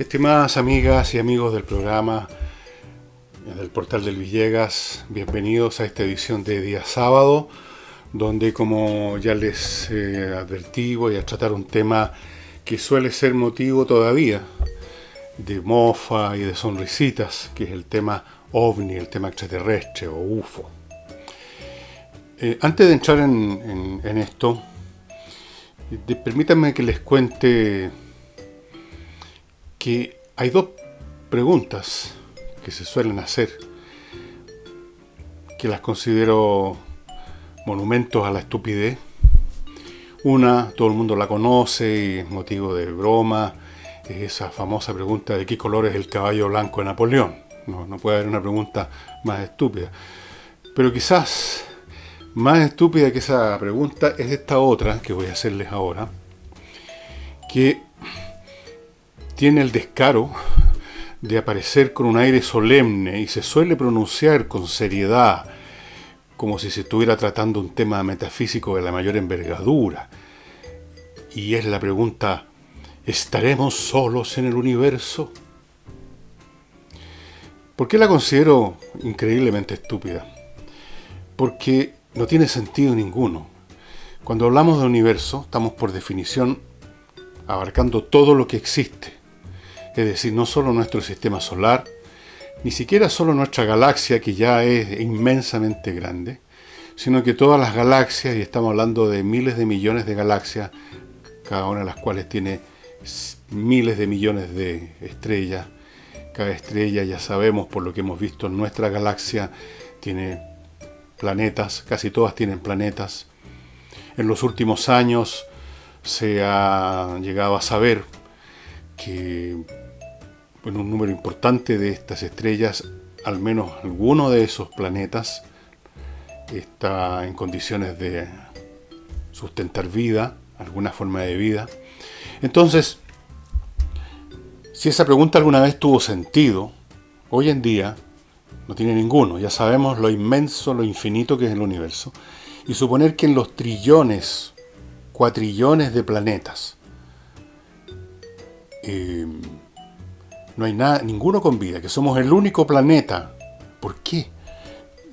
Estimadas amigas y amigos del programa del Portal del Villegas, bienvenidos a esta edición de día sábado, donde como ya les advertí voy a tratar un tema que suele ser motivo todavía de mofa y de sonrisitas, que es el tema ovni, el tema extraterrestre o UFO. Antes de entrar en esto, permítanme que les cuente que hay dos preguntas que se suelen hacer, que las considero monumentos a la estupidez. Una, todo el mundo la conoce y es motivo de broma, es esa famosa pregunta de qué color es el caballo blanco de Napoleón. No puede haber una pregunta más estúpida. Pero quizás más estúpida que esa pregunta es esta otra que voy a hacerles ahora, que tiene el descaro de aparecer con un aire solemne y se suele pronunciar con seriedad, como si se estuviera tratando un tema metafísico de la mayor envergadura. Y es la pregunta: ¿estaremos solos en el universo? ¿Por qué la considero increíblemente estúpida? Porque no tiene sentido ninguno. Cuando hablamos de universo, estamos por definición abarcando todo lo que existe. Es decir, no solo nuestro sistema solar, ni siquiera solo nuestra galaxia, que ya es inmensamente grande, sino que todas las galaxias, y estamos hablando de miles de millones de galaxias, cada una de las cuales tiene miles de millones de estrellas. Cada estrella, ya sabemos por lo que hemos visto en nuestra galaxia, tiene planetas, casi todas tienen planetas. En los últimos años se ha llegado a saber que un número importante de estas estrellas, al menos alguno de esos planetas, está en condiciones de sustentar vida, alguna forma de vida. Entonces, si esa pregunta alguna vez tuvo sentido, hoy en día no tiene ninguno. Ya sabemos lo inmenso, lo infinito que es el universo. Y suponer que en los trillones, cuatrillones de planetas, no hay ninguno con vida, que somos el único planeta, ¿por qué?,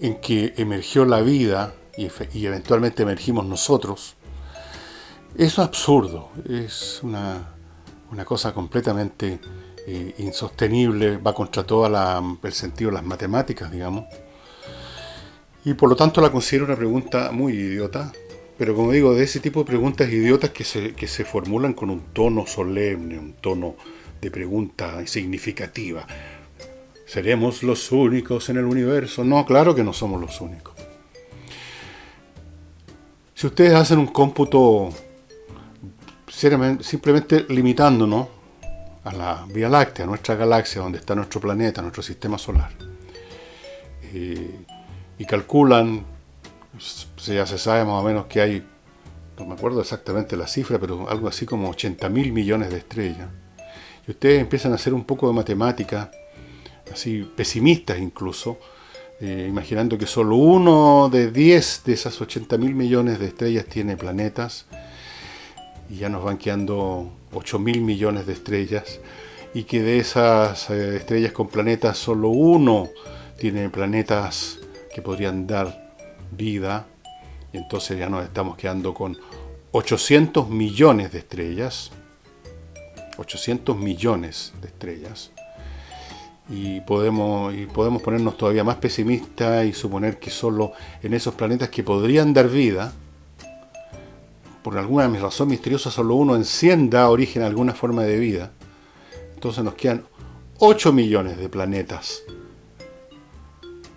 en que emergió la vida y eventualmente emergimos nosotros. Eso es absurdo, es una cosa completamente insostenible, va contra todo el sentido de las matemáticas, digamos. Y por lo tanto la considero una pregunta muy idiota, pero como digo, de ese tipo de preguntas idiotas que se formulan con un tono solemne, un tono de pregunta significativa. ¿Seremos los únicos en el universo? No, claro que no somos los únicos. Si ustedes hacen un cómputo simplemente limitándonos a la Vía Láctea, a nuestra galaxia, donde está nuestro planeta, nuestro sistema solar, y calculan, ya se sabe más o menos que hay, no me acuerdo exactamente la cifra, pero algo así como 80.000 millones de estrellas. Y ustedes empiezan a hacer un poco de matemática, así pesimistas incluso, imaginando que solo uno de 10 de esas 80.000 millones de estrellas tiene planetas, y ya nos van quedando 8.000 millones de estrellas, y que de esas estrellas con planetas solo uno tiene planetas que podrían dar vida, y entonces ya nos estamos quedando con 800 millones de estrellas, 800 millones de estrellas, y podemos ponernos todavía más pesimistas y suponer que solo en esos planetas que podrían dar vida, por alguna razón misteriosa, solo uno en 100 da origen a alguna forma de vida. Entonces nos quedan 8 millones de planetas.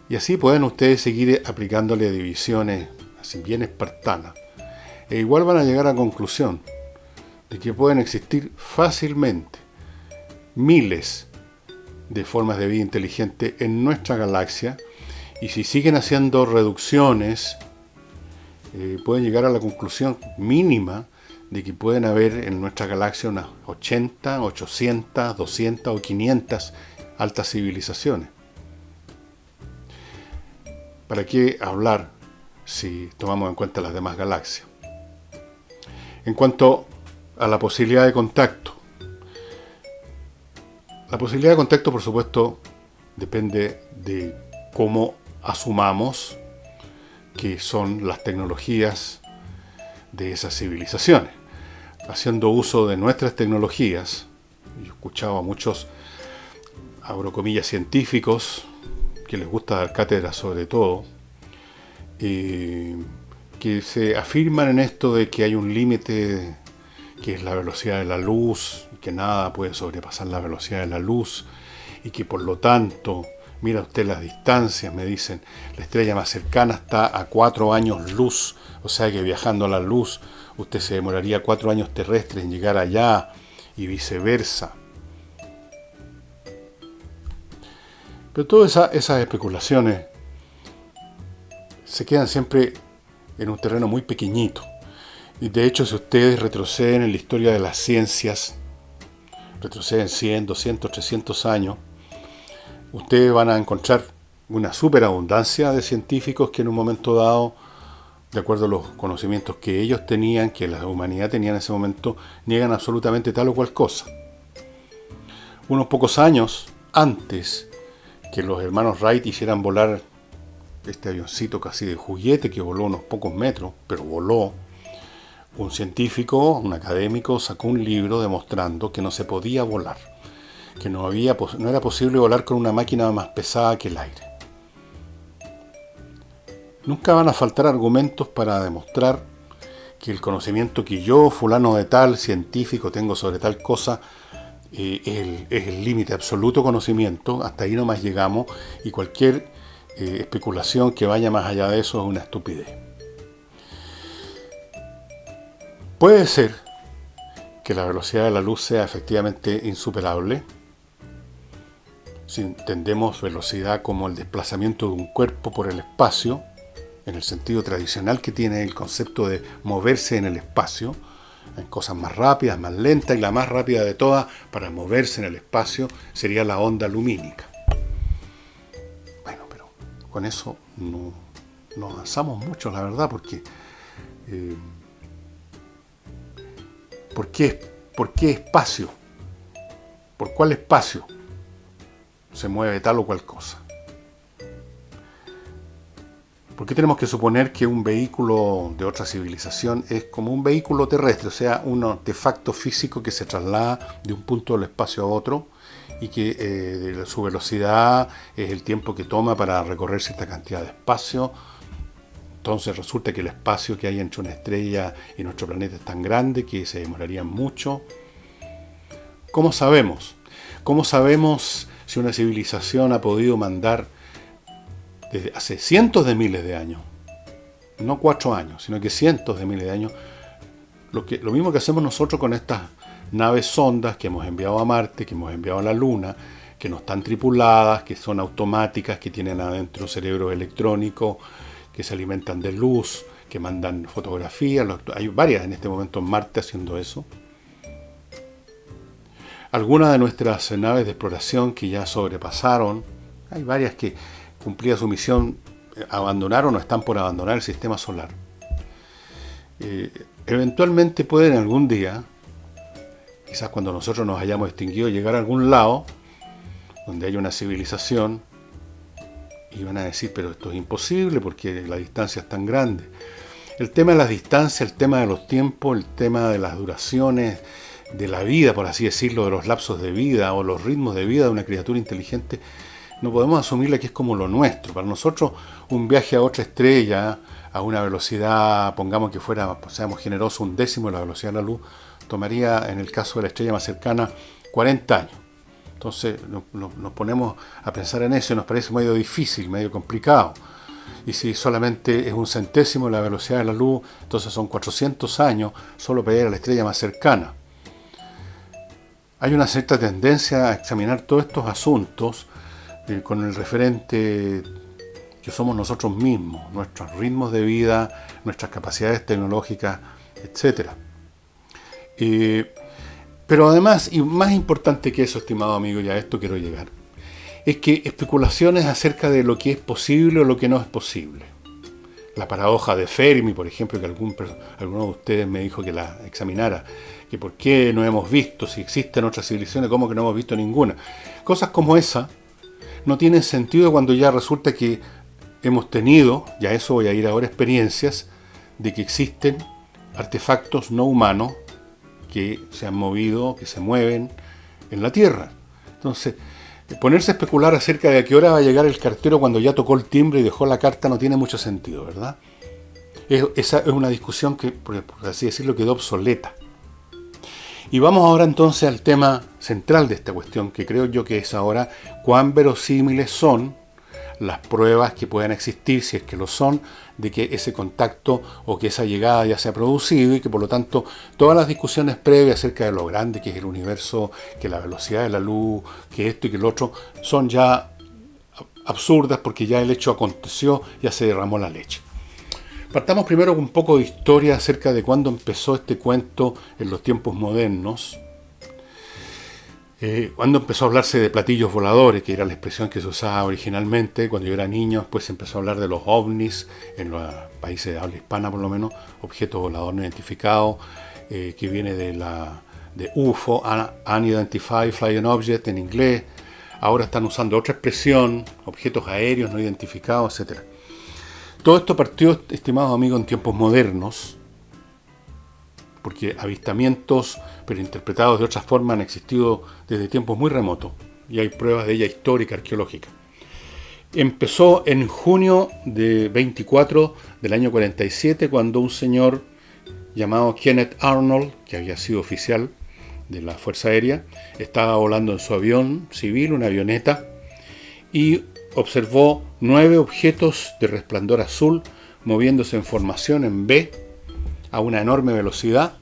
Y así pueden ustedes seguir aplicándole divisiones así bien espartanas. E igual van a llegar a la conclusión de que pueden existir fácilmente miles de formas de vida inteligente en nuestra galaxia, y si siguen haciendo reducciones, pueden llegar a la conclusión mínima de que pueden haber en nuestra galaxia unas 80, 800, 200 o 500 altas civilizaciones. ¿Para qué hablar si tomamos en cuenta las demás galaxias? En cuanto a la posibilidad de contacto, La posibilidad de contacto, por supuesto, depende de cómo asumamos que son las tecnologías de esas civilizaciones. Haciendo uso de nuestras tecnologías, yo he escuchado a muchos, abro comillas, científicos, que les gusta dar cátedra sobre todo, que se afirman en esto de que hay un límite que es la velocidad de la luz, que nada puede sobrepasar la velocidad de la luz, y que por lo tanto, mira usted las distancias, me dicen, la estrella más cercana está a 4 años luz, o sea que viajando a la luz, usted se demoraría 4 años terrestres en llegar allá, y viceversa. Pero todas esas especulaciones se quedan siempre en un terreno muy pequeñito. Y de hecho, si ustedes retroceden en la historia de las ciencias, retroceden 100, 200, 300 años, ustedes van a encontrar una superabundancia de científicos que en un momento dado, de acuerdo a los conocimientos que ellos tenían, que la humanidad tenía en ese momento, niegan absolutamente tal o cual cosa. Unos pocos años antes que los hermanos Wright hicieran volar este avioncito casi de juguete que voló unos pocos metros, pero voló, un científico, un académico, sacó un libro demostrando que no se podía volar, que no era posible volar con una máquina más pesada que el aire. Nunca van a faltar argumentos para demostrar que el conocimiento que yo, fulano de tal, científico, tengo sobre tal cosa, es el límite absoluto conocimiento, hasta ahí nomás llegamos, y cualquier especulación que vaya más allá de eso es una estupidez. Puede ser que la velocidad de la luz sea efectivamente insuperable, si entendemos velocidad como el desplazamiento de un cuerpo por el espacio, en el sentido tradicional que tiene el concepto de moverse en el espacio, en cosas más rápidas, más lentas, y la más rápida de todas para moverse en el espacio sería la onda lumínica. Bueno, pero con eso no avanzamos mucho, la verdad, porque ¿por qué espacio? ¿Por cuál espacio se mueve tal o cual cosa? ¿Por qué tenemos que suponer que un vehículo de otra civilización es como un vehículo terrestre, o sea, un artefacto físico que se traslada de un punto del espacio a otro y que su velocidad es el tiempo que toma para recorrer cierta cantidad de espacio? Entonces resulta que el espacio que hay entre una estrella y nuestro planeta es tan grande que se demoraría mucho. ¿Cómo sabemos? ¿Cómo sabemos si una civilización ha podido mandar desde hace cientos de miles de años, no 4 años, sino que cientos de miles de años, lo mismo que hacemos nosotros con estas naves sondas que hemos enviado a Marte, que hemos enviado a la Luna, que no están tripuladas, que son automáticas, que tienen adentro cerebros electrónicos, que se alimentan de luz, que mandan fotografías? Hay varias en este momento en Marte haciendo eso. Algunas de nuestras naves de exploración que ya sobrepasaron, hay varias que cumplida su misión, abandonaron o están por abandonar el sistema solar. Eventualmente pueden algún día, quizás cuando nosotros nos hayamos extinguido, llegar a algún lado donde haya una civilización y van a decir, pero esto es imposible porque la distancia es tan grande. El tema de las distancias, el tema de los tiempos, el tema de las duraciones de la vida, por así decirlo, de los lapsos de vida o los ritmos de vida de una criatura inteligente, no podemos asumirle que es como lo nuestro. Para nosotros, un viaje a otra estrella a una velocidad, pongamos que fuera, seamos generosos, 1/10 de la velocidad de la luz, tomaría, en el caso de la estrella más cercana, 40 años. Entonces nos ponemos a pensar en eso y nos parece medio difícil, medio complicado. Y si solamente es 1/100 de la velocidad de la luz, entonces son 400 años solo para ir a la estrella más cercana. Hay una cierta tendencia a examinar todos estos asuntos con el referente que somos nosotros mismos, nuestros ritmos de vida, nuestras capacidades tecnológicas, etc. Pero además, y más importante que eso, estimado amigo, y a esto quiero llegar, es que especulaciones acerca de lo que es posible o lo que no es posible. la paradoja de Fermi, por ejemplo, que alguno de ustedes me dijo que la examinara, que por qué no hemos visto, si existen otras civilizaciones, cómo que no hemos visto ninguna. Cosas como esa no tienen sentido cuando ya resulta que hemos tenido, y a eso voy a ir ahora, experiencias de que existen artefactos no humanos que se han movido, que se mueven en la Tierra. Entonces, ponerse a especular acerca de a qué hora va a llegar el cartero cuando ya tocó el timbre y dejó la carta no tiene mucho sentido, ¿verdad? Esa es una discusión que, por así decirlo, quedó obsoleta. Y vamos ahora entonces al tema central de esta cuestión, que creo yo que es ahora cuán verosímiles son las pruebas que puedan existir, si es que lo son, de que ese contacto o que esa llegada ya se ha producido y que por lo tanto todas las discusiones previas acerca de lo grande que es el universo, que la velocidad de la luz, que esto y que lo otro, son ya absurdas porque ya el hecho aconteció, ya se derramó la leche. Partamos primero con un poco de historia acerca de cuándo empezó este cuento en los tiempos modernos. Cuando empezó a hablarse de platillos voladores, que era la expresión que se usaba originalmente, cuando yo era niño, después se empezó a hablar de los ovnis, en los países de habla hispana por lo menos, objetos voladores no identificados, que viene de UFO, Unidentified Flying Object en inglés. Ahora están usando otra expresión, objetos aéreos no identificados, etc. Todo esto partió, estimados amigos, en tiempos modernos, porque avistamientos, pero interpretados de otras formas, han existido desde tiempos muy remotos, y hay pruebas de ella histórica, arqueológica. Empezó en junio de 24 del año 47, cuando un señor llamado Kenneth Arnold, que había sido oficial de la Fuerza Aérea, estaba volando en su avión civil, una avioneta, y observó 9 objetos de resplandor azul moviéndose en formación en V a una enorme velocidad.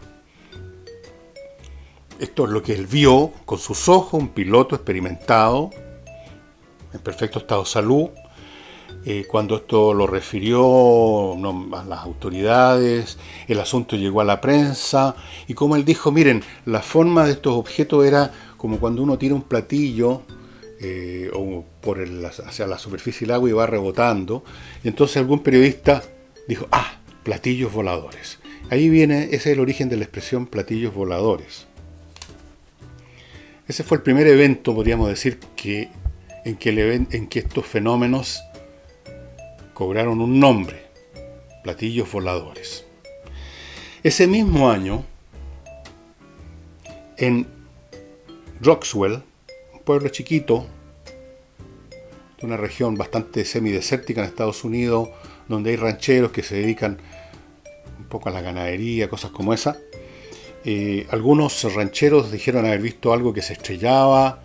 Esto es lo que él vio con sus ojos, un piloto experimentado, en perfecto estado de salud. Cuando esto lo refirió a las autoridades, el asunto llegó a la prensa, y como él dijo, miren, la forma de estos objetos era como cuando uno tira un platillo hacia la superficie del agua y va rebotando. Y entonces algún periodista dijo, platillos voladores. Ahí viene, ese es el origen de la expresión platillos voladores. Ese fue el primer evento, podríamos decir, en que estos fenómenos cobraron un nombre, platillos voladores. Ese mismo año, en Roswell, un pueblo chiquito, de una región bastante semidesértica en Estados Unidos, donde hay rancheros que se dedican un poco a la ganadería, cosas como esa. Algunos rancheros dijeron haber visto algo que se estrellaba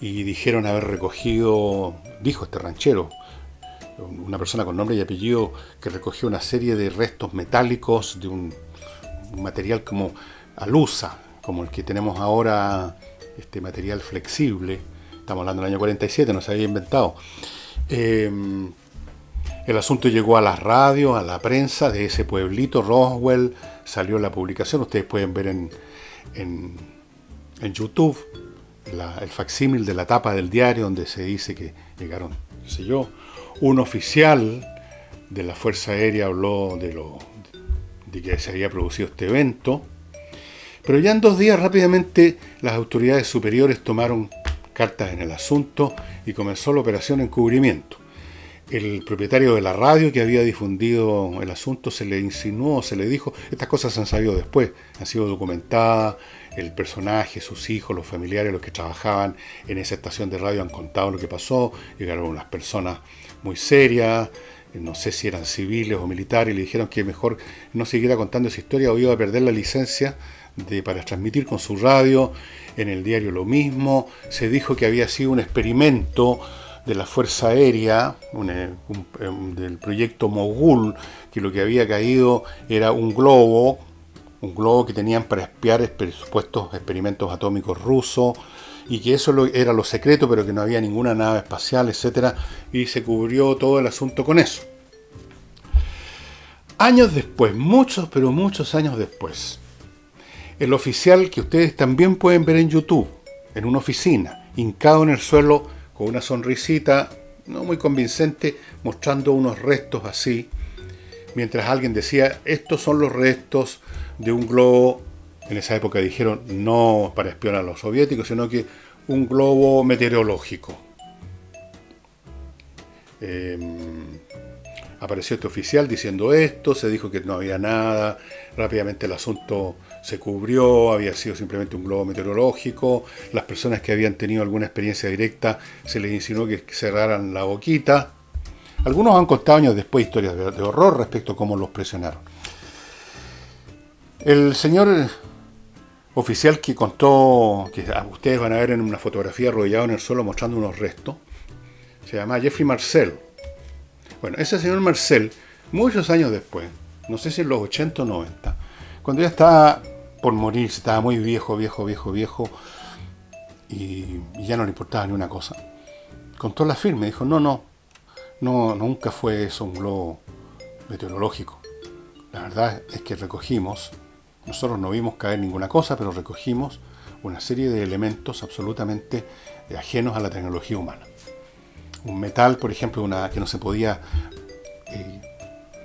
y dijeron haber recogido, dijo este ranchero, una persona con nombre y apellido, que recogió una serie de restos metálicos de un material como alusa, como el que tenemos ahora, este material flexible. Estamos hablando del año 47, no se había inventado. El asunto llegó a las radios, a la prensa de ese pueblito, Roswell, salió la publicación. Ustedes pueden ver en YouTube el facsímil de la tapa del diario donde se dice que llegaron, qué sé yo. Un oficial de la Fuerza Aérea habló de que se había producido este evento. Pero ya en 2 días rápidamente las autoridades superiores tomaron cartas en el asunto y comenzó la operación encubrimiento. El propietario de la radio que había difundido el asunto se le insinuó, se le dijo, estas cosas se han sabido después, han sido documentadas, el personaje, sus hijos, los familiares, los que trabajaban en esa estación de radio han contado lo que pasó, llegaron unas personas muy serias, no sé si eran civiles o militares, y le dijeron que mejor no siguiera contando esa historia o iba a perder la licencia para transmitir con su radio. En el diario lo mismo, se dijo que había sido un experimento de la Fuerza Aérea, del proyecto Mogul, que lo que había caído era un globo que tenían para espiar supuestos experimentos atómicos rusos, y que eso era lo secreto, pero que no había ninguna nave espacial, etc. Y se cubrió todo el asunto con eso. Años después, muchos, pero muchos años después, el oficial que ustedes también pueden ver en YouTube, en una oficina, hincado en el suelo, con una sonrisita no muy convincente, mostrando unos restos así, mientras alguien decía, estos son los restos de un globo, en esa época dijeron no para espionar a los soviéticos, sino que un globo meteorológico. Apareció este oficial diciendo esto, se dijo que no había nada, rápidamente el asunto se cubrió, había sido simplemente un globo meteorológico, las personas que habían tenido alguna experiencia directa se les insinuó que cerraran la boquita. Algunos han contado años después historias de horror respecto a cómo los presionaron. El señor oficial que contó, que ustedes van a ver en una fotografía arrodillado en el suelo mostrando unos restos, se llama Jeffrey Marcel. Bueno, ese señor Marcel, muchos años después, no sé si en los 80 o 90, cuando ya estaba por morir, estaba muy viejo, y ya no le importaba ni una cosa, contó la firme, dijo, no, nunca fue eso un globo meteorológico. La verdad es que nosotros no vimos caer ninguna cosa, pero recogimos una serie de elementos absolutamente ajenos a la tecnología humana. Un metal, por ejemplo, que no se podía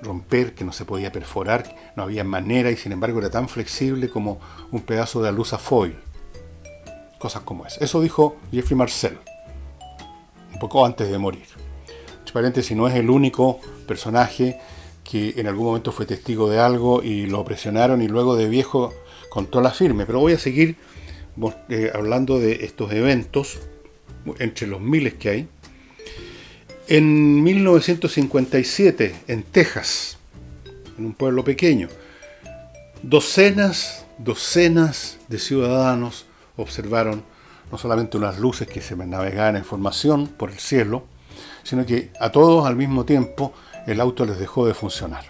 romper, que no se podía perforar, no había manera y sin embargo era tan flexible como un pedazo de alusafoil. Cosas como esa. Eso dijo Jeffrey Marcel, un poco antes de morir. Entre paréntesis, no es el único personaje que en algún momento fue testigo de algo y lo presionaron y luego de viejo contó la firme. Pero voy a seguir hablando de estos eventos, entre los miles que hay. En 1957, en Texas, en un pueblo pequeño, docenas de ciudadanos observaron no solamente unas luces que se navegaban en formación por el cielo, sino que a todos al mismo tiempo el auto les dejó de funcionar.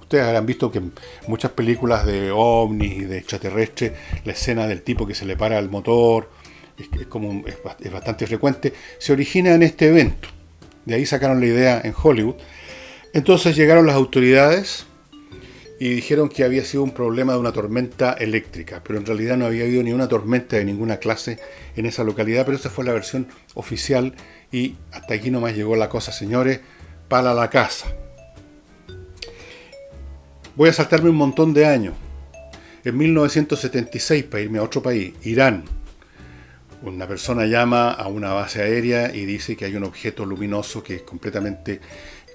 Ustedes habrán visto que en muchas películas de ovnis y de extraterrestres, la escena del tipo que se le para el motor, es bastante frecuente, se origina en este evento. De ahí sacaron la idea en Hollywood. Entonces llegaron las autoridades y dijeron que había sido un problema de una tormenta eléctrica, pero en realidad no había habido ni una tormenta de ninguna clase en esa localidad, pero esa fue la versión oficial y hasta aquí nomás llegó la cosa, señores, para la casa. Voy a saltarme un montón de años. En 1976, para irme a otro país, Irán, una persona llama a una base aérea y dice que hay un objeto luminoso que es completamente,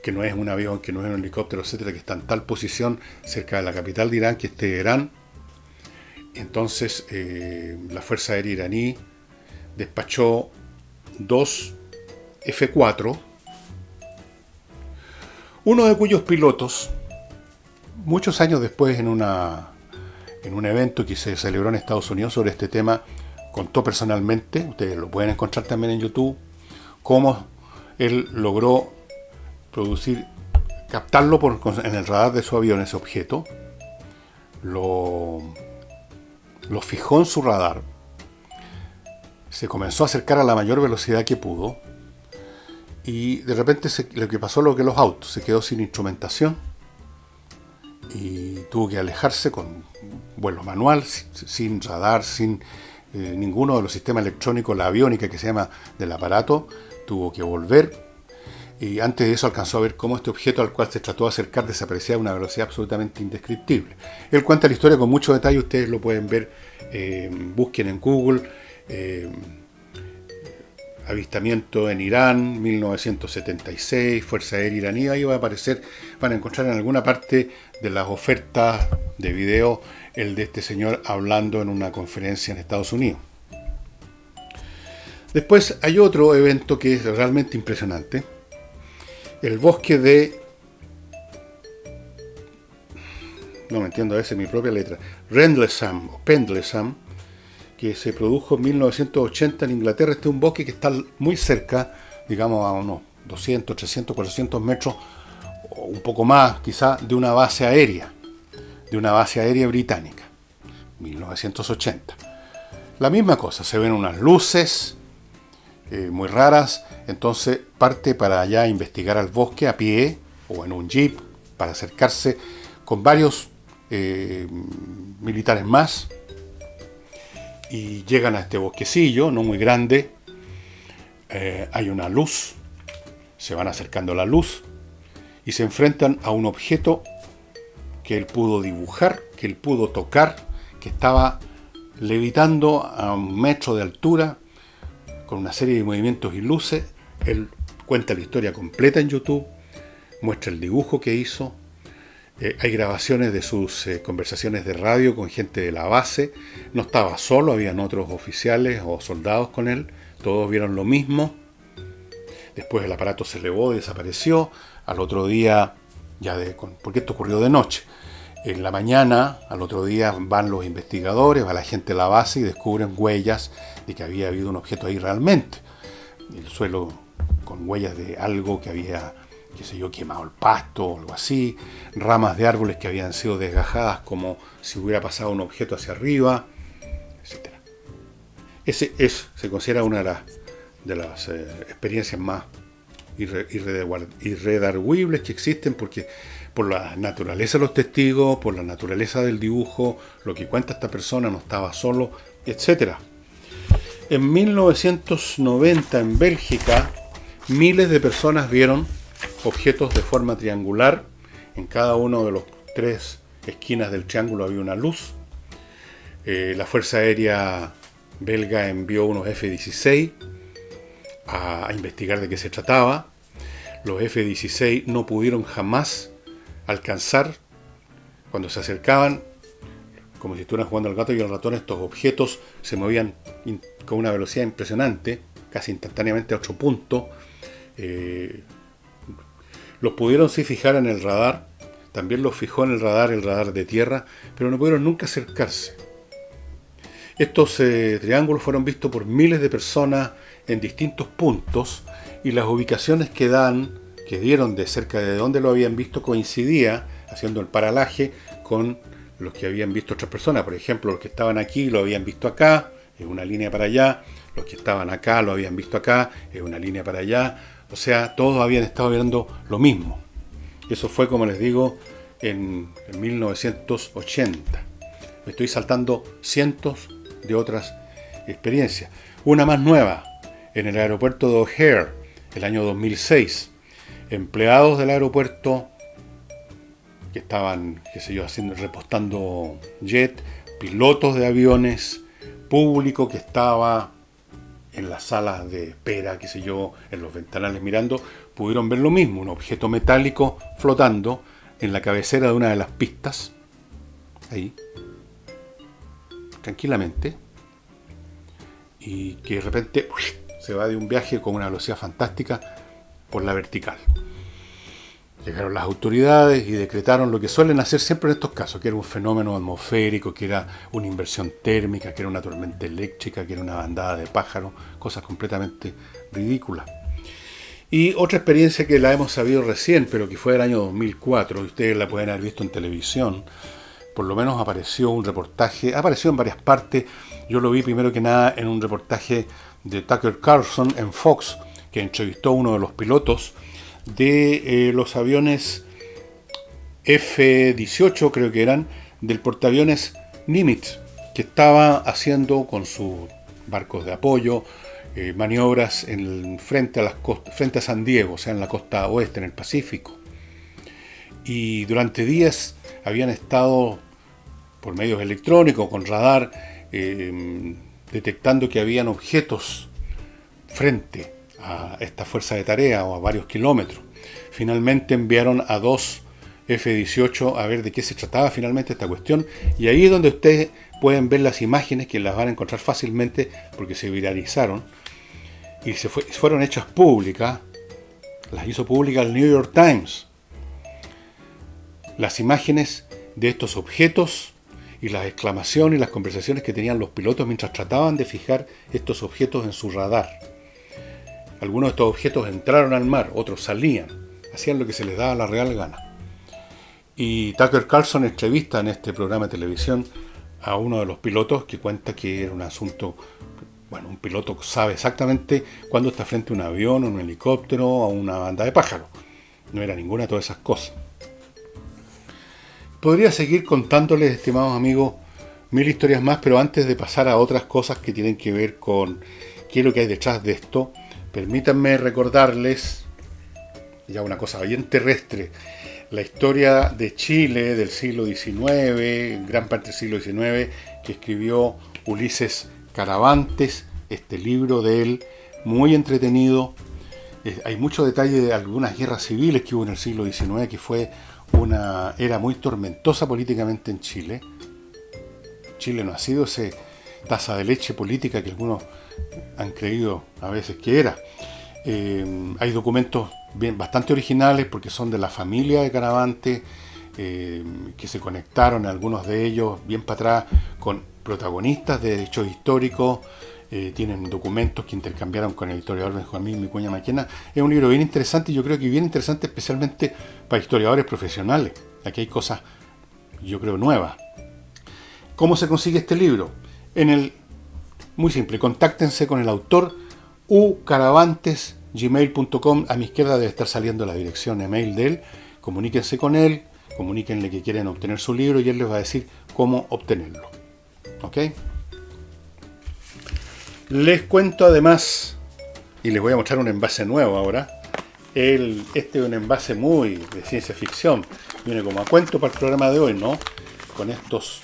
que no es un avión, que no es un helicóptero, etcétera, que está en tal posición cerca de la capital de Irán, que es Teherán. Entonces, la Fuerza Aérea iraní despachó 2 F-4, uno de cuyos pilotos, muchos años después en un evento que se celebró en Estados Unidos sobre este tema, contó personalmente, ustedes lo pueden encontrar también en YouTube, cómo él logró captarlo en el radar de su avión, ese objeto, lo fijó en su radar, se comenzó a acercar a la mayor velocidad que pudo, y de repente lo que pasó lo que los autos, se quedó sin instrumentación y tuvo que alejarse con vuelo manual, sin radar, sin ninguno de los sistemas electrónicos, la aviónica que se llama del aparato, tuvo que volver y antes de eso alcanzó a ver cómo este objeto al cual se trató de acercar desaparecía a una velocidad absolutamente indescriptible. Él cuenta la historia con mucho detalle, ustedes lo pueden ver, busquen en Google, avistamiento en Irán, 1976, Fuerza Aérea Iraní, ahí va a aparecer, van a encontrar en alguna parte de las ofertas de video el de este señor hablando en una conferencia en Estados Unidos. Después hay otro evento que es realmente impresionante, el bosque de, no me entiendo a veces mi propia letra, Rendlesham o Pendlesham, que se produjo en 1980 en Inglaterra. Este es un bosque que está muy cerca, digamos a unos 200, 300, 400 metros, o un poco más quizá, de una base aérea británica, 1980. La misma cosa, se ven unas luces muy raras, entonces parte para allá a investigar al bosque a pie o en un jeep para acercarse con varios militares más. Y llegan a este bosquecillo, no muy grande, hay una luz, se van acercando a la luz, y se enfrentan a un objeto que él pudo dibujar, que él pudo tocar, que estaba levitando a 1 metro de altura, con una serie de movimientos y luces. Él cuenta la historia completa en YouTube, muestra el dibujo que hizo. Hay grabaciones de sus conversaciones de radio con gente de la base. No estaba solo, habían otros oficiales o soldados con él. Todos vieron lo mismo. Después el aparato se elevó y desapareció. Al otro día, porque esto ocurrió de noche, en la mañana, al otro día van los investigadores, va la gente de la base y descubren huellas de que había habido un objeto ahí realmente. El suelo con huellas de algo que había, quemado el pasto o algo así, ramas de árboles que habían sido desgajadas como si hubiera pasado un objeto hacia arriba, etc. Se considera una de las experiencias más irredarguibles que existen, porque por la naturaleza de los testigos, por la naturaleza del dibujo, lo que cuenta esta persona, no estaba solo, etc. En 1990 en Bélgica, miles de personas vieron objetos de forma triangular. En cada uno de los 3 esquinas del triángulo había una luz. La Fuerza Aérea belga envió unos F-16 a investigar de qué se trataba. Los F-16 no pudieron jamás alcanzar, cuando se acercaban, como si estuvieran jugando al gato y al ratón, estos objetos se movían con una velocidad impresionante, casi instantáneamente a otro punto. Los pudieron sí fijar en el radar, también los fijó en el radar de tierra, pero no pudieron nunca acercarse. Estos triángulos fueron vistos por miles de personas en distintos puntos, y las ubicaciones que dieron de cerca de donde lo habían visto coincidía, haciendo el paralaje con los que habían visto otras personas. Por ejemplo, los que estaban aquí lo habían visto acá, es una línea para allá. Los que estaban acá lo habían visto acá, es una línea para allá. O sea, todos habían estado viendo lo mismo. Eso fue, como les digo, en 1980. Me estoy saltando cientos de otras experiencias. Una más nueva, en el aeropuerto de O'Hare, el año 2006. Empleados del aeropuerto que estaban, repostando jet, pilotos de aviones, público que estaba en las salas de espera, en los ventanales mirando, pudieron ver lo mismo, un objeto metálico flotando en la cabecera de una de las pistas, ahí, tranquilamente, y que de repente se va de un viaje con una velocidad fantástica por la vertical. Llegaron las autoridades y decretaron lo que suelen hacer siempre en estos casos, que era un fenómeno atmosférico, que era una inversión térmica, que era una tormenta eléctrica, que era una bandada de pájaros, cosas completamente ridículas. Y otra experiencia que la hemos sabido recién, pero que fue del año 2004, y ustedes la pueden haber visto en televisión, por lo menos apareció un reportaje, apareció en varias partes. Yo lo vi primero que nada en un reportaje de Tucker Carlson en Fox, que entrevistó a uno de los pilotos de los aviones F-18, creo que eran, del portaaviones Nimitz, que estaba haciendo con sus barcos de apoyo maniobras frente a San Diego, o sea, en la costa oeste, en el Pacífico. Y durante días habían estado, por medios electrónicos, con radar, detectando que habían objetos frente a esta fuerza de tarea o a varios kilómetros. Finalmente enviaron a 2 F-18 a ver de qué se trataba finalmente esta cuestión, y ahí es donde ustedes pueden ver las imágenes, que las van a encontrar fácilmente porque se viralizaron y fueron hechas públicas. Las hizo públicas el New York Times, las imágenes de estos objetos y las exclamaciones y las conversaciones que tenían los pilotos mientras trataban de fijar estos objetos en su radar. Algunos de estos objetos entraron al mar, otros salían, hacían lo que se les daba la real gana. Y Tucker Carlson entrevista en este programa de televisión a uno de los pilotos que cuenta que era un asunto, un piloto sabe exactamente cuándo está frente a un avión, a un helicóptero, a una banda de pájaros. No era ninguna de todas esas cosas. Podría seguir contándoles, estimados amigos, 1000 historias más, pero antes de pasar a otras cosas que tienen que ver con qué es lo que hay detrás de esto, permítanme recordarles ya una cosa bien terrestre, la historia de Chile del siglo XIX, gran parte del siglo XIX, que escribió Ulises Caravantes, este libro de él, muy entretenido. Hay mucho detalle de algunas guerras civiles que hubo en el siglo XIX, que fue una era muy tormentosa políticamente en Chile. Chile no ha sido ese taza de leche política que algunos han creído a veces que era. Hay documentos bastante originales porque son de la familia de Caravante, que se conectaron, algunos de ellos bien para atrás, con protagonistas de hechos históricos. Tienen documentos que intercambiaron con el historiador Benjamín Vicuña Maquena. Es un libro bien interesante, y yo creo que bien interesante especialmente para historiadores profesionales. Aquí hay cosas, yo creo, nuevas. ¿Cómo se consigue este libro? Muy simple, contáctense con el autor, ucaravantes@gmail.com. A mi izquierda debe estar saliendo la dirección email de él. Comuníquense con él, comuníquenle que quieren obtener su libro y él les va a decir cómo obtenerlo. ¿Ok? Les cuento además, y les voy a mostrar un envase nuevo ahora. Este es un envase muy de ciencia ficción. Viene como a cuento para el programa de hoy, ¿no? Con estos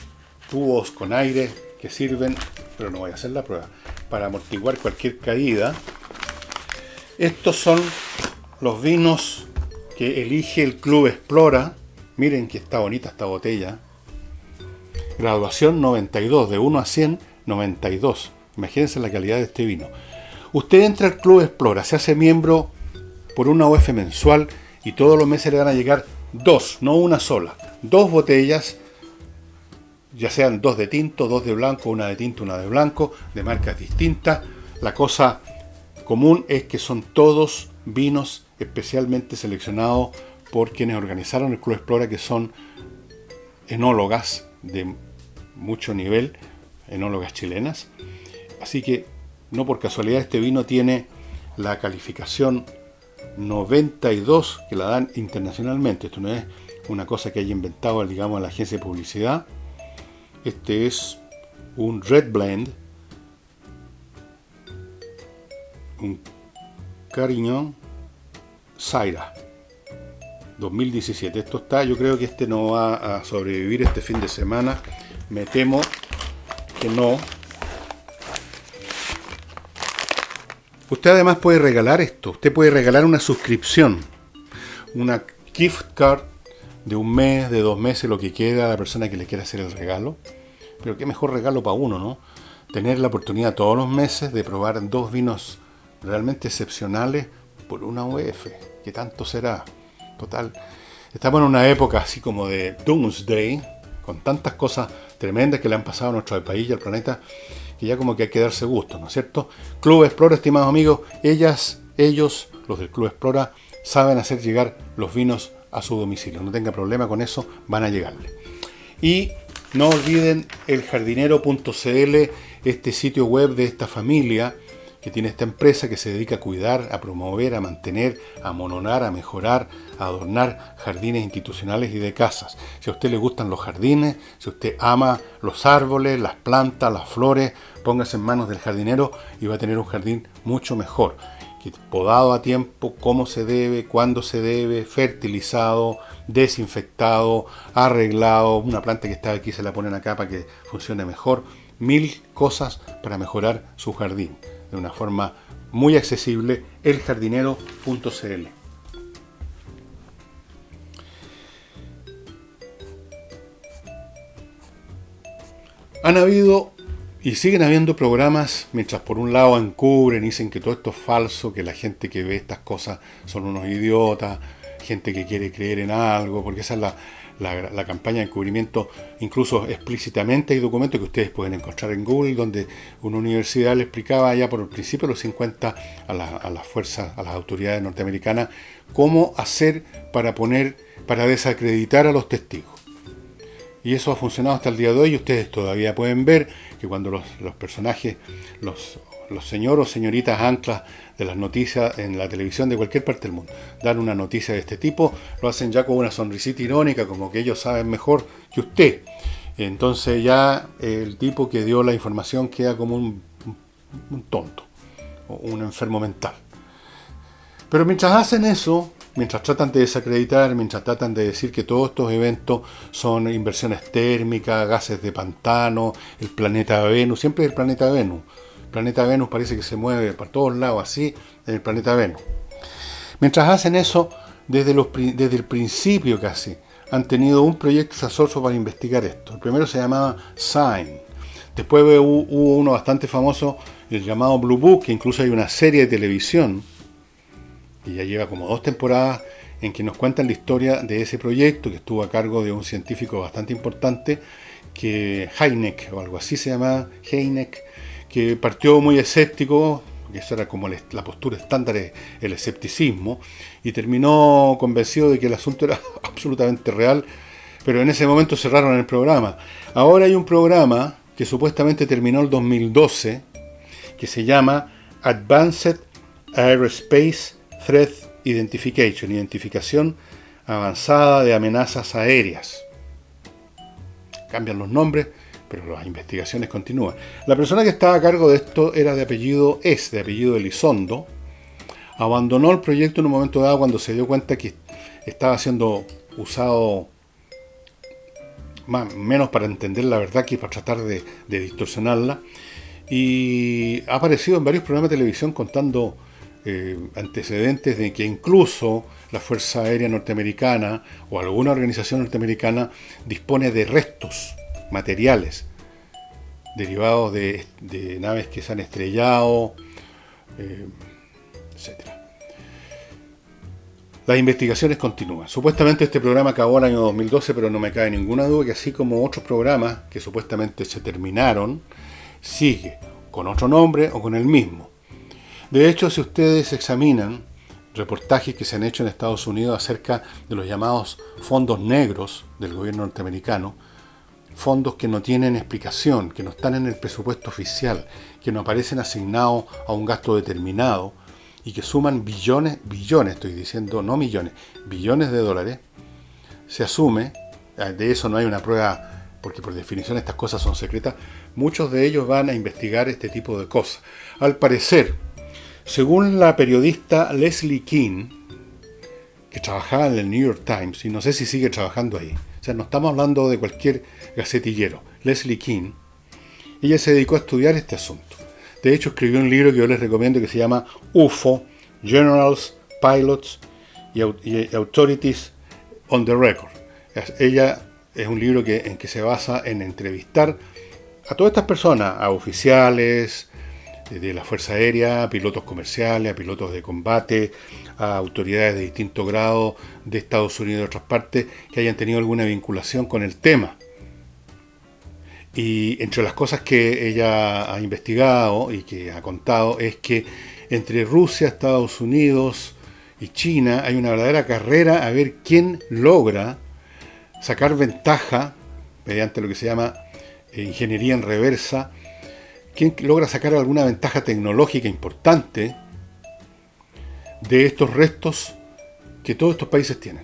tubos con aire que sirven, pero no voy a hacer la prueba, para amortiguar cualquier caída. Estos son los vinos que elige el Club Explora. Miren que está bonita esta botella. Graduación 92, de 1 a 100, 92. Imagínense la calidad de este vino. Usted entra al Club Explora, se hace miembro por una UF mensual y todos los meses le van a llegar dos, no una sola. Dos botellas, ya sean dos de tinto, dos de blanco, una de tinto, una de blanco, de marcas distintas. La cosa común es que son todos vinos especialmente seleccionados por quienes organizaron el Club Explora, que son enólogas de mucho nivel, enólogas chilenas. Así que no por casualidad este vino tiene la calificación 92 que la dan internacionalmente. Esto no es una cosa que haya inventado, digamos, la agencia de publicidad. Este es un Red Blend, un Carignan Syrah 2017. Esto está, yo creo que este no va a sobrevivir este fin de semana. Me temo que no. Usted además puede regalar esto. Usted puede regalar una suscripción, una gift card de un mes, de 2 meses, lo que quiera, a la persona que le quiera hacer el regalo. Pero qué mejor regalo para uno, ¿no? Tener la oportunidad todos los meses de probar 2 vinos realmente excepcionales por una UF. ¿Qué tanto será? Total. Estamos en una época así como de Doomsday, con tantas cosas tremendas que le han pasado a nuestro país y al planeta, que ya como que hay que darse gusto, ¿no es cierto? Club Explora, estimados amigos, ellos, los del Club Explora, saben hacer llegar los vinos a su domicilio. No tenga problema con eso, van a llegarle. Y no olviden eljardinero.cl, este sitio web de esta familia que tiene esta empresa que se dedica a cuidar, a promover, a mantener, a amononar, a mejorar, a adornar jardines institucionales y de casas. Si a usted le gustan los jardines, si usted ama los árboles, las plantas, las flores, póngase en manos del jardinero y va a tener un jardín mucho mejor. Podado a tiempo, cómo se debe, cuándo se debe, fertilizado, desinfectado, arreglado, una planta que está aquí se la ponen acá para que funcione mejor. 1000 cosas para mejorar su jardín de una forma muy accesible. eljardinero.cl. Han habido y siguen habiendo programas, mientras por un lado encubren, dicen que todo esto es falso, que la gente que ve estas cosas son unos idiotas, gente que quiere creer en algo, porque esa es la campaña de encubrimiento. Incluso explícitamente hay documentos que ustedes pueden encontrar en Google, donde una universidad le explicaba ya por el principio de los 50 a las fuerzas, a las autoridades norteamericanas, cómo hacer para desacreditar a los testigos. Y eso ha funcionado hasta el día de hoy, y ustedes todavía pueden ver que cuando los personajes, los señores o señoritas anclas de las noticias en la televisión de cualquier parte del mundo dan una noticia de este tipo, lo hacen ya con una sonrisita irónica, como que ellos saben mejor que usted. Entonces ya el tipo que dio la información queda como un tonto, o un enfermo mental. Pero mientras hacen eso, mientras tratan de desacreditar, mientras tratan de decir que todos estos eventos son inversiones térmicas, gases de pantano, el planeta Venus, siempre es el planeta Venus. El planeta Venus parece que se mueve por todos lados, así en el planeta Venus. Mientras hacen eso, desde el principio casi, han tenido un proyecto exasorso para investigar esto. El primero se llamaba SIGN. Después hubo uno bastante famoso, el llamado Blue Book, que incluso hay una serie de televisión, y ya lleva como 2 temporadas, en que nos cuentan la historia de ese proyecto, que estuvo a cargo de un científico bastante importante, que Hynek, o algo así se llamaba, Hynek, que partió muy escéptico, que eso era como la postura estándar, el escepticismo, y terminó convencido de que el asunto era absolutamente real, pero en ese momento cerraron el programa. Ahora hay un programa que supuestamente terminó el 2012, que se llama Advanced Aerospace Threat Identification, identificación avanzada de amenazas aéreas. Cambian los nombres, pero las investigaciones continúan. La persona que estaba a cargo de esto era de apellido Elizondo. Abandonó el proyecto en un momento dado cuando se dio cuenta que estaba siendo usado menos para entender la verdad que para tratar de distorsionarla. Y ha aparecido en varios programas de televisión contando antecedentes de que incluso la Fuerza Aérea Norteamericana o alguna organización norteamericana dispone de restos materiales derivados de naves que se han estrellado, etc. Las investigaciones continúan. Supuestamente este programa acabó en el año 2012, pero no me cabe ninguna duda que así como otros programas que supuestamente se terminaron, sigue con otro nombre o con el mismo. De hecho, si ustedes examinan reportajes que se han hecho en Estados Unidos acerca de los llamados fondos negros del gobierno norteamericano, fondos que no tienen explicación, que no están en el presupuesto oficial, que no aparecen asignados a un gasto determinado y que suman billones estoy diciendo, no millones, billones de dólares, se asume, de eso no hay una prueba porque por definición estas cosas son secretas, muchos de ellos van a investigar este tipo de cosas. Al parecer, según la periodista Leslie Kean, que trabajaba en el New York Times, y no sé si sigue trabajando ahí, o sea, no estamos hablando de cualquier gacetillero, Leslie Kean, ella se dedicó a estudiar este asunto. De hecho, escribió un libro que yo les recomiendo que se llama UFO, Generals, Pilots y Authorities on the Record. Ella es un libro en que se basa en entrevistar a todas estas personas, a oficiales de la Fuerza Aérea, a pilotos comerciales, a pilotos de combate, a autoridades de distinto grado de Estados Unidos y de otras partes que hayan tenido alguna vinculación con el tema. Y entre las cosas que ella ha investigado y que ha contado es que entre Rusia, Estados Unidos y China hay una verdadera carrera a ver quién logra sacar ventaja mediante lo que se llama ingeniería en reversa, quién logra sacar alguna ventaja tecnológica importante de estos restos que todos estos países tienen.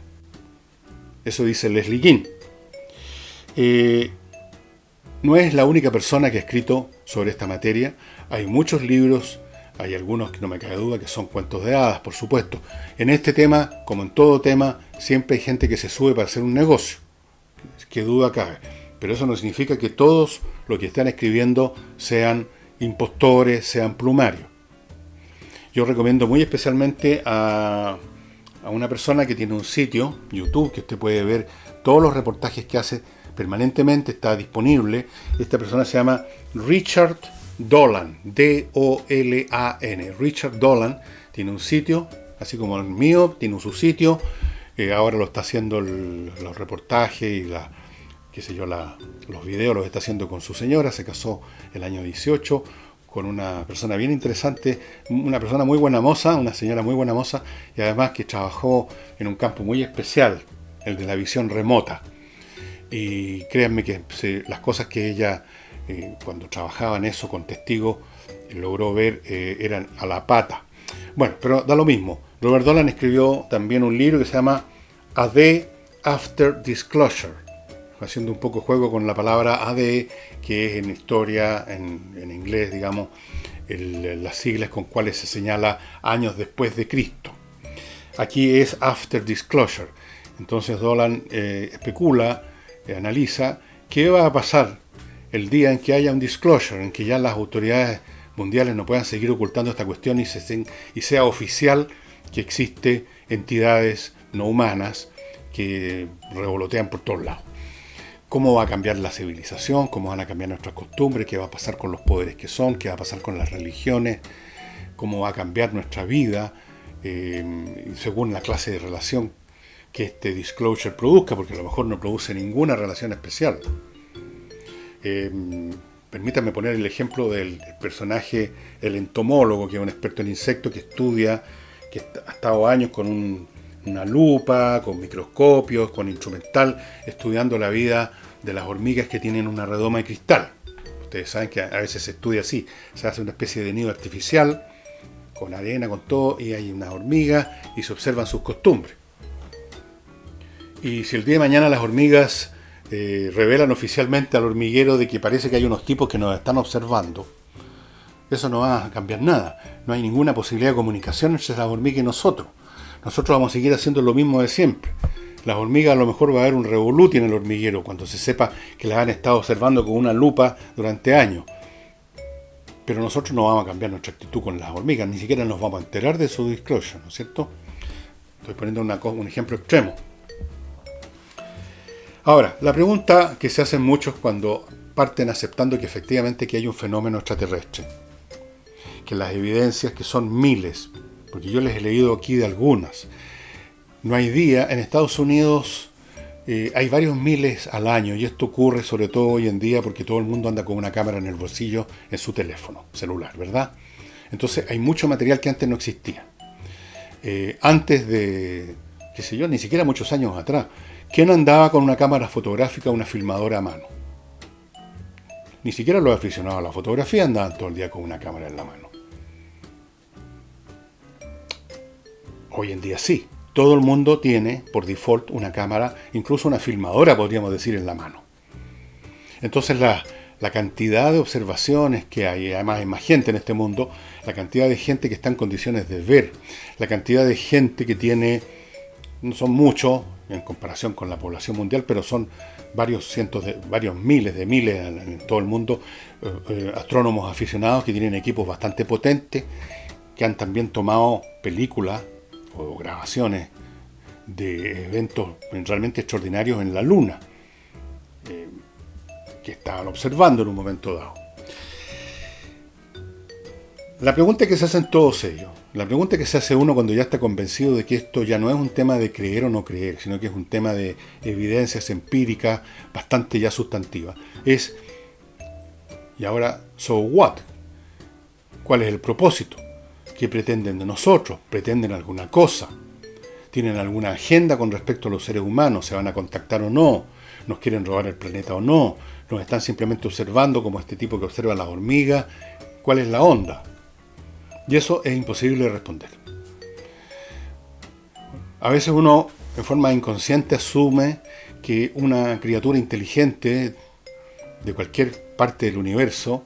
Eso dice Leslie Kean. No es la única persona que ha escrito sobre esta materia. Hay muchos libros, hay algunos que no me cabe duda que son cuentos de hadas, por supuesto. En este tema, como en todo tema, siempre hay gente que se sube para hacer un negocio. Qué duda cabe. Pero eso no significa que todos los que están escribiendo sean impostores, sean plumarios. Yo recomiendo muy especialmente a una persona que tiene un sitio, YouTube, que usted puede ver todos los reportajes que hace permanentemente, está disponible. Esta persona se llama Richard Dolan, D-O-L-A-N. Richard Dolan tiene un sitio, así como el mío, tiene su sitio. Ahora lo está haciendo los reportajes y los videos los está haciendo con su señora. Se casó el año 18 con una persona bien interesante, una persona muy buena moza, una señora muy buena moza, y además que trabajó en un campo muy especial, el de la visión remota. Y créanme que las cosas que ella, cuando trabajaba en eso con testigos, logró ver, eran a la pata. Bueno, pero da lo mismo. Robert Dolan escribió también un libro que se llama A Day After Disclosure, haciendo un poco juego con la palabra AD, que es en historia, en inglés, digamos, las siglas con cuales se señala años después de Cristo. Aquí es after disclosure. Entonces Dolan especula, analiza qué va a pasar el día en que haya un disclosure, en que ya las autoridades mundiales no puedan seguir ocultando esta cuestión y sea oficial que existe entidades no humanas que revolotean por todos lados. ¿Cómo va a cambiar la civilización? ¿Cómo van a cambiar nuestras costumbres? ¿Qué va a pasar con los poderes que son? ¿Qué va a pasar con las religiones? ¿Cómo va a cambiar nuestra vida según la clase de relación que este disclosure produzca? Porque a lo mejor no produce ninguna relación especial. Permítanme poner el ejemplo del personaje, el entomólogo, que es un experto en insectos que estudia, que ha estado años con una lupa, con microscopios, con instrumental, estudiando la vida de las hormigas que tienen una redoma de cristal. Ustedes saben que a veces se estudia así, se hace una especie de nido artificial, con arena, con todo, y hay unas hormigas y se observan sus costumbres. Y si el día de mañana las hormigas revelan oficialmente al hormiguero de que parece que hay unos tipos que nos están observando, eso no va a cambiar nada. No hay ninguna posibilidad de comunicación entre las hormigas y nosotros. Nosotros vamos a seguir haciendo lo mismo de siempre. Las hormigas, a lo mejor va a haber un revoluti en el hormiguero cuando se sepa que las han estado observando con una lupa durante años. Pero nosotros no vamos a cambiar nuestra actitud con las hormigas, ni siquiera nos vamos a enterar de su disclosure, ¿no es cierto? Estoy poniendo un ejemplo extremo. Ahora, la pregunta que se hacen muchos cuando parten aceptando que efectivamente que hay un fenómeno extraterrestre, que las evidencias, que son miles, porque yo les he leído aquí de algunas, no hay día, en Estados Unidos hay varios miles al año, y esto ocurre sobre todo hoy en día porque todo el mundo anda con una cámara en el bolsillo en su teléfono celular, ¿verdad? Entonces hay mucho material que antes no existía. Antes de, qué sé yo, ni siquiera muchos años atrás, ¿quién andaba con una cámara fotográfica o una filmadora a mano? Ni siquiera los aficionados a la fotografía andaban todo el día con una cámara en la mano. Hoy en día sí. Todo el mundo tiene, por default, una cámara, incluso una filmadora, podríamos decir, en la mano. Entonces la cantidad de observaciones que hay, además hay más gente en este mundo, la cantidad de gente que está en condiciones de ver, la cantidad de gente que tiene, no son muchos en comparación con la población mundial, pero son varios miles en todo el mundo, astrónomos aficionados que tienen equipos bastante potentes, que han también tomado películas o grabaciones de eventos realmente extraordinarios en la Luna, que estaban observando en un momento dado. La pregunta que se hacen todos ellos, la pregunta que se hace uno cuando ya está convencido de que esto ya no es un tema de creer o no creer, sino que es un tema de evidencias empíricas bastante ya sustantivas, es, y ahora, so what? ¿Cuál es el propósito? ¿Qué pretenden de nosotros? ¿Pretenden alguna cosa? ¿Tienen alguna agenda con respecto a los seres humanos? ¿Se van a contactar o no? ¿Nos quieren robar el planeta o no? ¿Nos están simplemente observando como este tipo que observa las hormigas? ¿Cuál es la onda? Y eso es imposible de responder. A veces uno, en forma inconsciente, asume que una criatura inteligente de cualquier parte del universo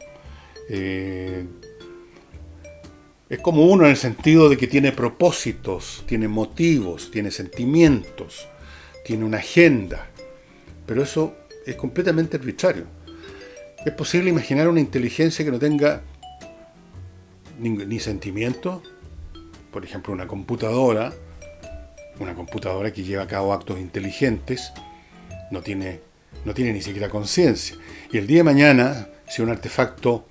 es como uno en el sentido de que tiene propósitos, tiene motivos, tiene sentimientos, tiene una agenda. Pero eso es completamente arbitrario. Es posible imaginar una inteligencia que no tenga ni sentimientos. Por ejemplo, una computadora que lleva a cabo actos inteligentes, no tiene ni siquiera conciencia. Y el día de mañana, si un artefacto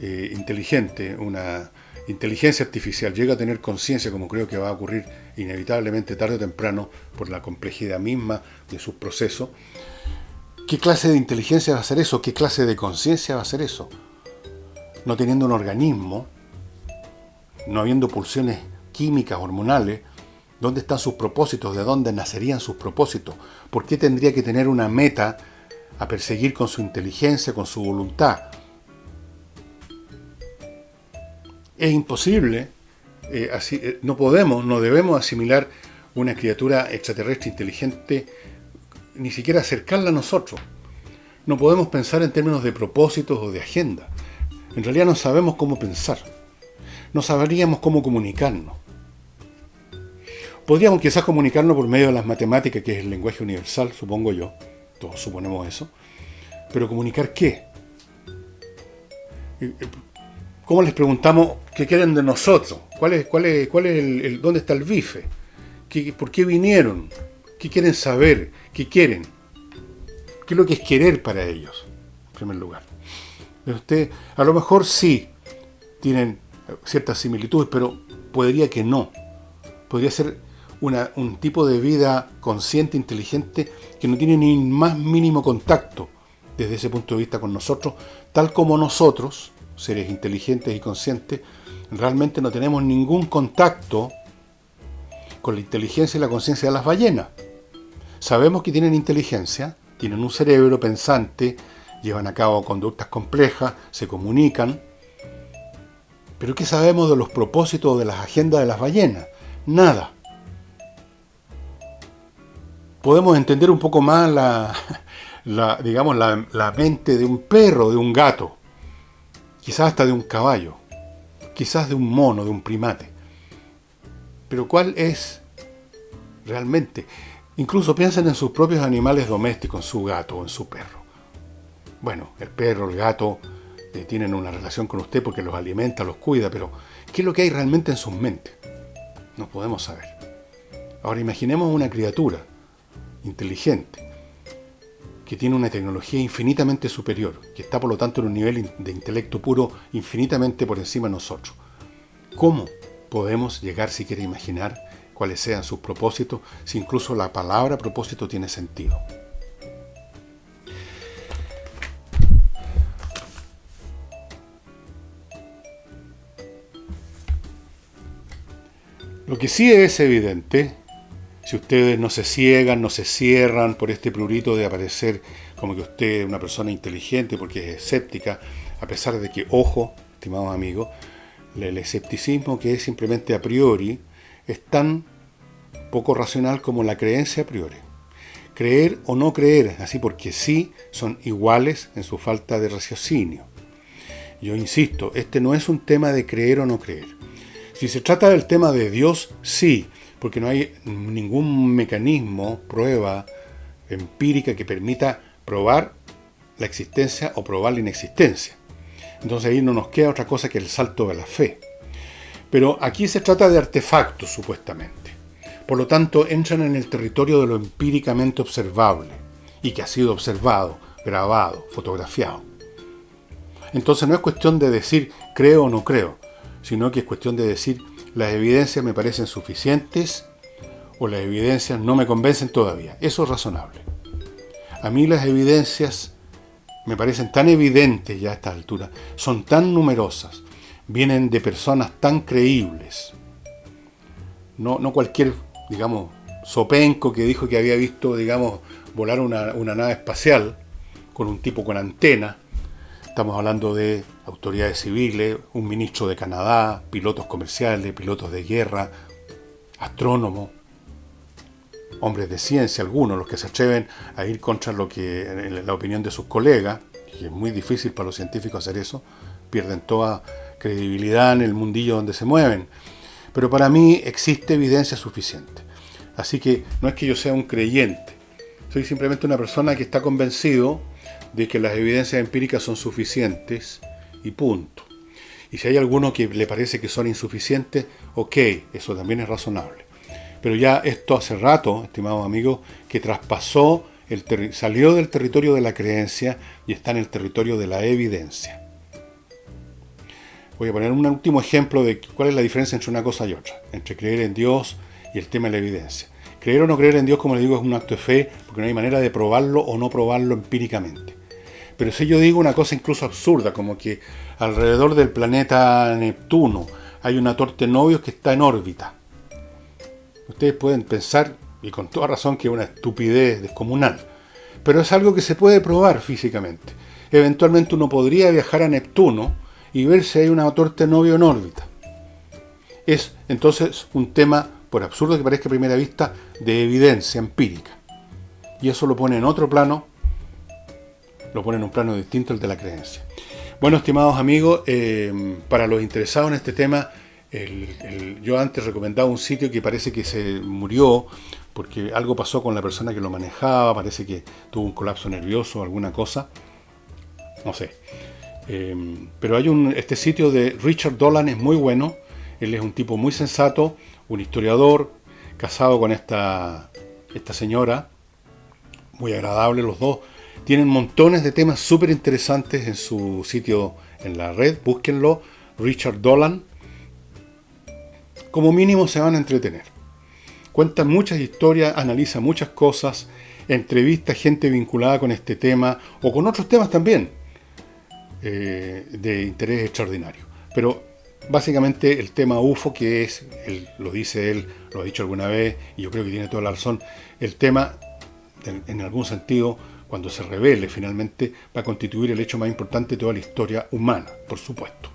inteligente, una inteligencia artificial llega a tener conciencia, como creo que va a ocurrir inevitablemente tarde o temprano por la complejidad misma de sus procesos, ¿qué clase de inteligencia va a ser eso? ¿Qué clase de conciencia va a ser eso? No teniendo un organismo, no habiendo pulsiones químicas, hormonales, ¿dónde están sus propósitos? ¿De dónde nacerían sus propósitos? ¿Por qué tendría que tener una meta a perseguir con su inteligencia, con su voluntad? Es imposible, no debemos asimilar una criatura extraterrestre inteligente, ni siquiera acercarla a nosotros. No podemos pensar en términos de propósitos o de agenda. En realidad no sabemos cómo pensar. No sabríamos cómo comunicarnos. Podríamos quizás comunicarnos por medio de las matemáticas, que es el lenguaje universal, supongo yo. Todos suponemos eso. Pero ¿comunicar qué? ¿Cómo les preguntamos qué quieren de nosotros? ¿Dónde está el bife? ¿Por qué vinieron? ¿Qué quieren saber? ¿Qué quieren? ¿Qué es lo que es querer para ellos? En primer lugar. Usted, a lo mejor sí tienen ciertas similitudes, pero podría que no. Podría ser un tipo de vida consciente, inteligente, que no tiene ni más mínimo contacto desde ese punto de vista con nosotros, tal como nosotros, seres inteligentes y conscientes, realmente no tenemos ningún contacto con la inteligencia y la conciencia de las ballenas. Sabemos que tienen inteligencia, tienen un cerebro pensante, llevan a cabo conductas complejas, se comunican. Pero ¿qué sabemos de los propósitos de las agendas de las ballenas? Nada. Podemos entender un poco más la mente de un perro, de un gato, quizás hasta de un caballo, quizás de un mono, de un primate. Pero ¿cuál es realmente? Incluso piensen en sus propios animales domésticos, en su gato o en su perro. Bueno, el perro, el gato tienen una relación con usted porque los alimenta, los cuida, pero ¿qué es lo que hay realmente en sus mentes? No podemos saber. Ahora imaginemos una criatura inteligente que tiene una tecnología infinitamente superior, que está por lo tanto en un nivel de intelecto puro infinitamente por encima de nosotros. ¿Cómo podemos llegar siquiera a imaginar cuáles sean sus propósitos, si incluso la palabra propósito tiene sentido? Lo que sí es evidente, si ustedes no se ciegan, no se cierran por este prurito de aparecer como que usted es una persona inteligente porque es escéptica, a pesar de que, ojo, estimados amigos, el escepticismo, que es simplemente a priori, es tan poco racional como la creencia a priori. Creer o no creer, así porque sí, son iguales en su falta de raciocinio. Yo insisto, este no es un tema de creer o no creer. Si se trata del tema de Dios, sí, porque no hay ningún mecanismo, prueba empírica que permita probar la existencia o probar la inexistencia. Entonces ahí no nos queda otra cosa que el salto de la fe. Pero aquí se trata de artefactos, supuestamente. Por lo tanto, entran en el territorio de lo empíricamente observable y que ha sido observado, grabado, fotografiado. Entonces no es cuestión de decir creo o no creo, sino que es cuestión de decir las evidencias me parecen suficientes o las evidencias no me convencen todavía. Eso es razonable. A mí las evidencias me parecen tan evidentes ya a esta altura, son tan numerosas, vienen de personas tan creíbles. No cualquier, sopenco que dijo que había visto, volar una nave espacial con un tipo con antena. Estamos hablando de autoridades civiles, un ministro de Canadá, pilotos comerciales, pilotos de guerra, astrónomos, hombres de ciencia, algunos, los que se atreven a ir contra la opinión de sus colegas, y es muy difícil para los científicos hacer eso, pierden toda credibilidad en el mundillo donde se mueven. Pero para mí existe evidencia suficiente. Así que no es que yo sea un creyente, soy simplemente una persona que está convencido de que las evidencias empíricas son suficientes y punto. Y si hay alguno que le parece que son insuficientes, ok, eso también es razonable. Pero ya esto hace rato, estimados amigos, que traspasó, salió del territorio de la creencia y está en el territorio de la evidencia. Voy a poner un último ejemplo de cuál es la diferencia entre una cosa y otra, entre creer en Dios y el tema de la evidencia. Creer o no creer en Dios, como les digo, es un acto de fe, porque no hay manera de probarlo o no probarlo empíricamente. Pero si yo digo una cosa incluso absurda, como que alrededor del planeta Neptuno hay una torta de novios que está en órbita, ustedes pueden pensar, y con toda razón, que es una estupidez descomunal. Pero es algo que se puede probar físicamente. Eventualmente uno podría viajar a Neptuno y ver si hay una torta de novio en órbita. Es entonces un tema, por absurdo que parezca a primera vista, de evidencia empírica. Y eso lo pone en otro plano, lo pone en un plano distinto al de la creencia. Bueno, estimados amigos, para los interesados en este tema, Yo antes recomendaba un sitio que parece que se murió porque algo pasó con la persona que lo manejaba, parece que tuvo un colapso nervioso o alguna cosa, no sé. Pero hay este sitio de Richard Dolan, es muy bueno. Él es un tipo muy sensato, un historiador, casado con esta señora, muy agradable los dos. Tienen montones de temas súper interesantes en su sitio en la red, búsquenlo, Richard Dolan. Como mínimo se van a entretener. Cuenta muchas historias, analiza muchas cosas, entrevista gente vinculada con este tema o con otros temas también de interés extraordinario. Pero básicamente el tema UFO, que es, lo dice él, lo ha dicho alguna vez, y yo creo que tiene toda la razón, el tema, en algún sentido, cuando se revele finalmente, va a constituir el hecho más importante de toda la historia humana, por supuesto.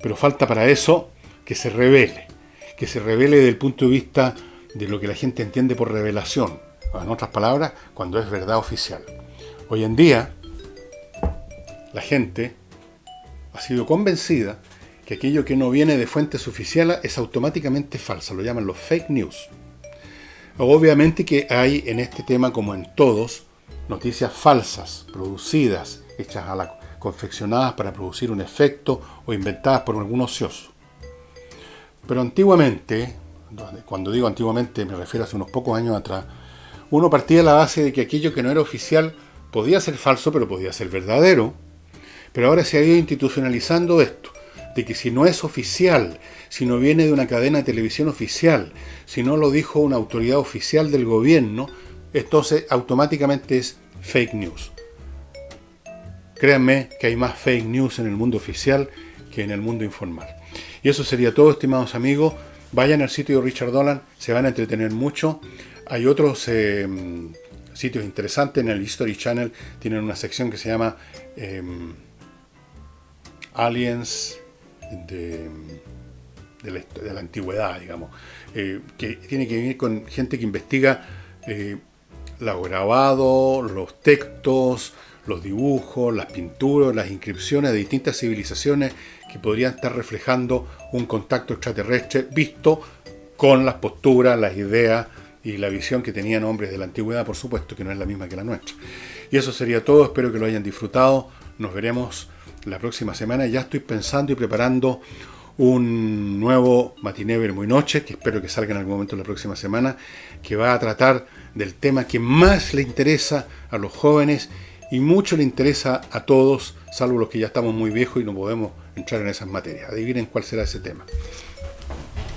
Pero falta para eso que se revele desde el punto de vista de lo que la gente entiende por revelación, en otras palabras, cuando es verdad oficial. Hoy en día, la gente ha sido convencida que aquello que no viene de fuentes oficiales es automáticamente falso, lo llaman los fake news. Obviamente que hay en este tema, como en todos, noticias falsas, producidas, hechas confeccionadas para producir un efecto o inventadas por algún ocioso. Pero antiguamente, cuando digo antiguamente me refiero a hace unos pocos años atrás, uno partía de la base de que aquello que no era oficial podía ser falso, pero podía ser verdadero. Pero ahora se ha ido institucionalizando esto, de que si no es oficial, si no viene de una cadena de televisión oficial, si no lo dijo una autoridad oficial del gobierno, entonces automáticamente es fake news. Créanme que hay más fake news en el mundo oficial que en el mundo informal. Y eso sería todo, estimados amigos. Vayan al sitio de Richard Dolan, se van a entretener mucho. Hay otros sitios interesantes. En el History Channel tienen una sección que se llama Aliens de la antigüedad, digamos, que tiene que ver con gente que investiga los grabados, los textos, los dibujos, las pinturas, las inscripciones de distintas civilizaciones que podrían estar reflejando un contacto extraterrestre visto con las posturas, las ideas y la visión que tenían hombres de la antigüedad, por supuesto, que no es la misma que la nuestra. Y eso sería todo, espero que lo hayan disfrutado. Nos veremos la próxima semana. Ya estoy pensando y preparando un nuevo Matiné Verbo y Noche, que espero que salga en algún momento la próxima semana, que va a tratar del tema que más le interesa a los jóvenes y mucho le interesa a todos, salvo los que ya estamos muy viejos y no podemos entrar en esas materias. Adivinen cuál será ese tema.